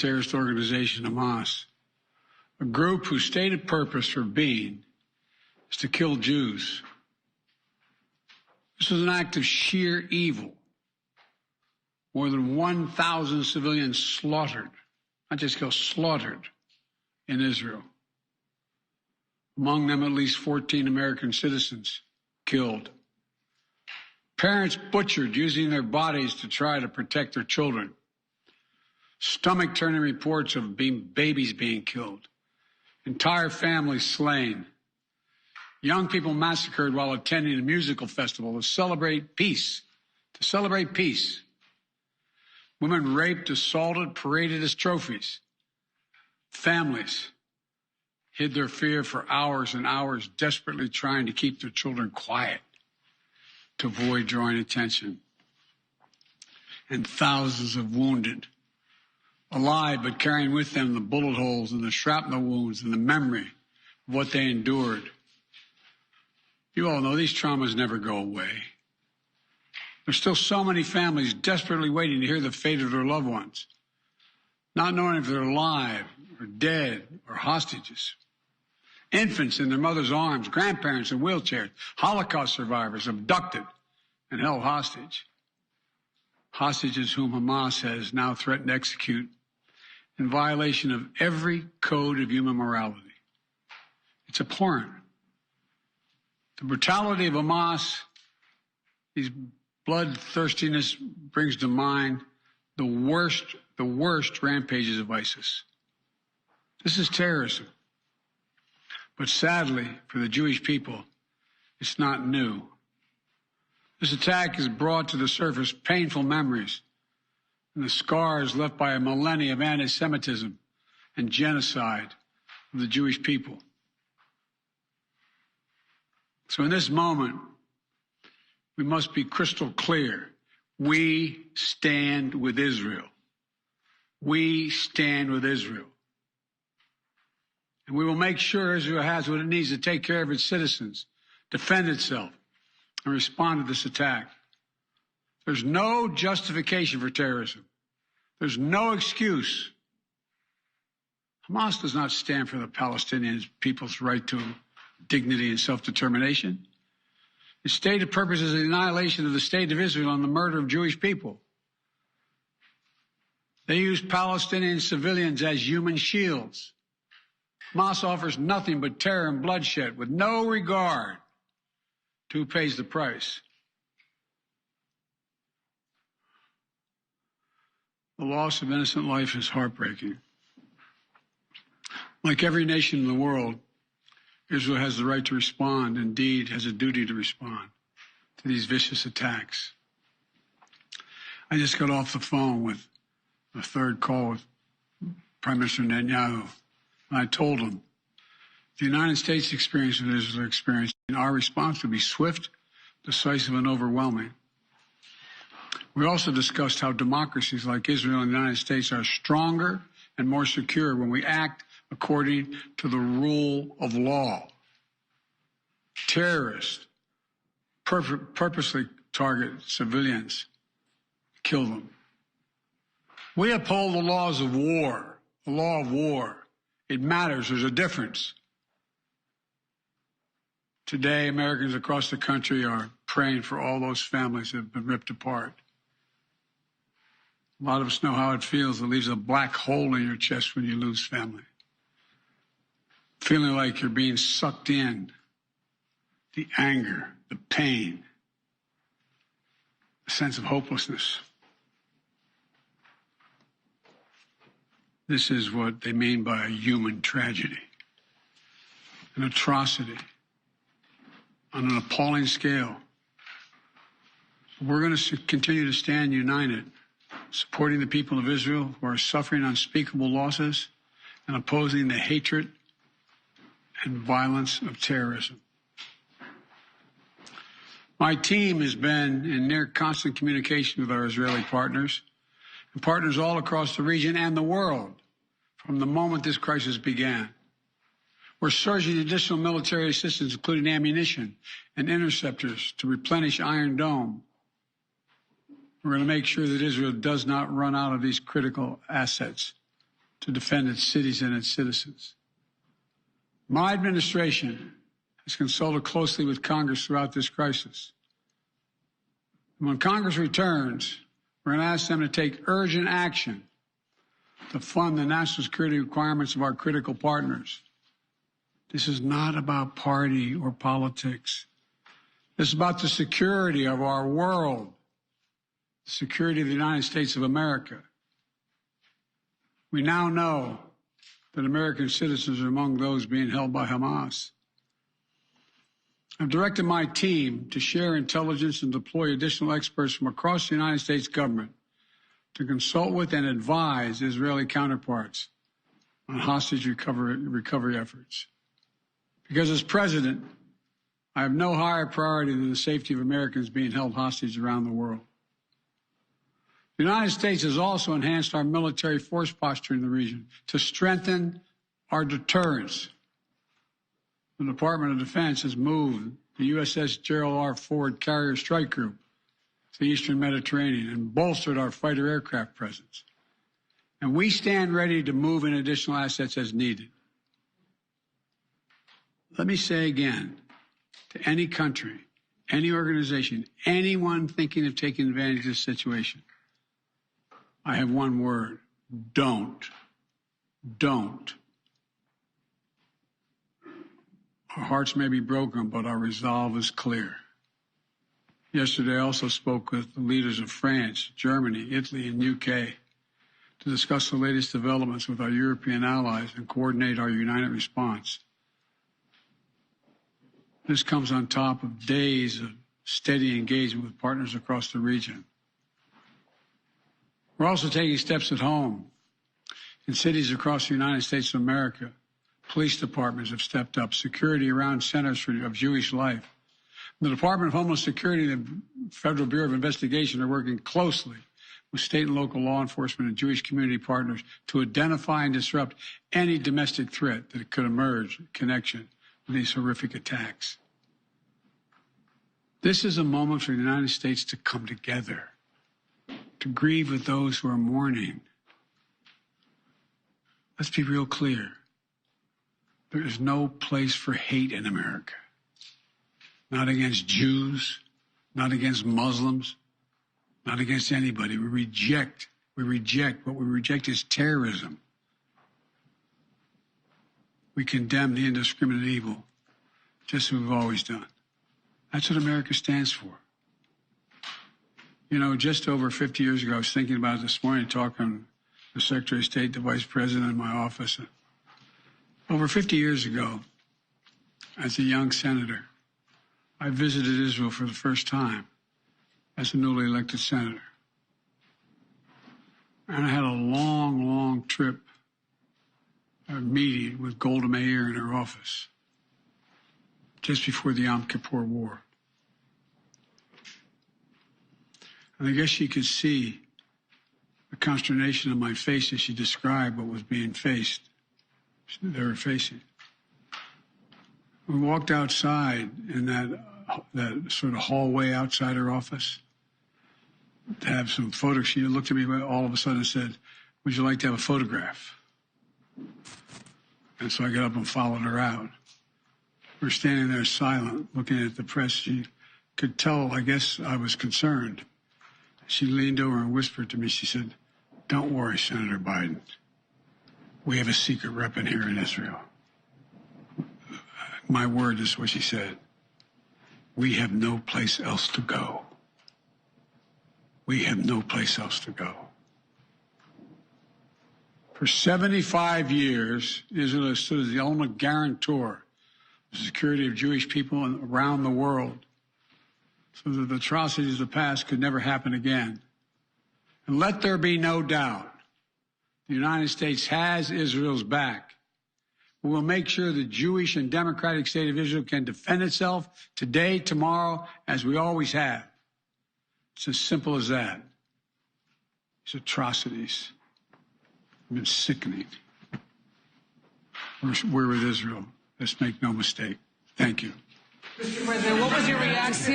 terrorist organization, Hamas, a group whose stated purpose for being is to kill Jews. This was an act of sheer evil. More than 1,000 civilians slaughtered, not just killed, slaughtered in Israel. Among them, at least 14 American citizens killed. Parents butchered using their bodies to try to protect their children. Stomach-turning reports of babies being killed. Entire families slain. Young people massacred while attending a musical festival to celebrate peace. Women raped, assaulted, paraded as trophies. Families hid their fear for hours and hours, desperately trying to keep their children quiet to avoid drawing attention. And thousands of wounded, alive but carrying with them the bullet holes and the shrapnel wounds and the memory of what they endured. You all know these traumas never go away. There's still so many families desperately waiting to hear the fate of their loved ones, not knowing if they're alive or dead or hostages. Infants in their mother's arms, grandparents in wheelchairs, Holocaust survivors abducted and held hostage. Hostages whom Hamas has now threatened to execute in violation of every code of human morality. It's abhorrent. The brutality of Hamas, these bloodthirstiness brings to mind the worst rampages of ISIS. This is terrorism. But sadly, for the Jewish people, it's not new. This attack has brought to the surface painful memories and the scars left by a millennia of anti-Semitism and genocide of the Jewish people. So in this moment, we must be crystal clear. We stand with Israel. We stand with Israel. And we will make sure Israel has what it needs to take care of its citizens, defend itself, and respond to this attack. There's no justification for terrorism. There's no excuse. Hamas does not stand for the Palestinian people's right to dignity and self-determination. Its stated purpose is the annihilation of the state of Israel and the murder of Jewish people. They use Palestinian civilians as human shields. Hamas offers nothing but terror and bloodshed with no regard to who pays the price. The loss of innocent life is heartbreaking. Like every nation in the world, Israel has the right to respond, indeed has a duty to respond to these vicious attacks. I just got off the phone with a third call with Prime Minister Netanyahu, and I told him the United States experience what Israel experienced, and our response would be swift, decisive, and overwhelming. We also discussed how democracies like Israel and the United States are stronger and more secure when we act according to the rule of law. Terrorists purposely target civilians, kill them. We uphold the laws of war, the law of war. It matters. There's a difference. Today, Americans across the country are praying for all those families that have been ripped apart. A lot of us know how it feels. It leaves a black hole in your chest when you lose family. Feeling like you're being sucked in. The anger, the pain, the sense of hopelessness. This is what they mean by a human tragedy, an atrocity on an appalling scale. We're going to continue to stand united, supporting the people of Israel who are suffering unspeakable losses and opposing the hatred and violence of terrorism. My team has been in near constant communication with our Israeli partners and partners all across the region and the world from the moment this crisis began. We're surging additional military assistance, including ammunition and interceptors, to replenish Iron Dome. We're going to make sure that Israel does not run out of these critical assets to defend its cities and its citizens. My administration has consulted closely with Congress throughout this crisis. And when Congress returns, we're going to ask them to take urgent action to fund the national security requirements of our critical partners. This is not about party or politics. This is about the security of our world, the security of the United States of America. We now know that American citizens are among those being held by Hamas. I've directed my team to share intelligence and deploy additional experts from across the United States government to consult with and advise Israeli counterparts on hostage recovery efforts. Because as president, I have no higher priority than the safety of Americans being held hostage around the world. The United States has also enhanced our military force posture in the region to strengthen our deterrence. The Department of Defense has moved the USS Gerald R. Ford Carrier Strike Group to the Eastern Mediterranean and bolstered our fighter aircraft presence. And we stand ready to move in additional assets as needed. Let me say again, to any country, any organization, anyone thinking of taking advantage of this situation, I have one word: don't. Don't. Our hearts may be broken, but our resolve is clear. Yesterday, I also spoke with the leaders of France, Germany, Italy, and UK to discuss the latest developments with our European allies and coordinate our united response. This comes on top of days of steady engagement with partners across the region. We're also taking steps at home. In cities across the United States of America, police departments have stepped up security around centers of Jewish life. The Department of Homeland Security and the Federal Bureau of Investigation are working closely with state and local law enforcement and Jewish community partners to identify and disrupt any domestic threat that could emerge in connection with these horrific attacks. This is a moment for the United States to come together, to grieve with those who are mourning. Let's be real clear. There is no place for hate in America. Not against Jews, not against Muslims, not against anybody. We reject. What we reject is terrorism. We condemn the indiscriminate evil, just as we've always done. That's what America stands for. You know, just over 50 years ago, I was thinking about it this morning, talking to the Secretary of State, the Vice President in my office. Over 50 years ago, as a young senator, I visited Israel for the first time as a newly elected senator. And I had a long, long trip, a meeting with Golda Meir in her office just before the Yom Kippur War. And I guess she could see the consternation on my face as she described what was being faced. They were facing. We walked outside in that sort of hallway outside her office to have some photos. She looked at me all of a sudden and said, "Would you like to have a photograph?" And so I got up and followed her out. We were standing there silent, looking at the press. She could tell, I guess, I was concerned. She leaned over and whispered to me, she said, "Don't worry, Senator Biden. We have a secret weapon here in Israel." My word is what she said. We have no place else to go. We have no place else to go. For 75 years, Israel has stood as the ultimate guarantor of the security of Jewish people around the world, so that the atrocities of the past could never happen again. And let there be no doubt, the United States has Israel's back. We will make sure the Jewish and democratic state of Israel can defend itself today, tomorrow, as we always have. It's as simple as that. These atrocities have been sickening. We're with Israel. Let's make no mistake. Thank you. Mr. President, what was your reaction?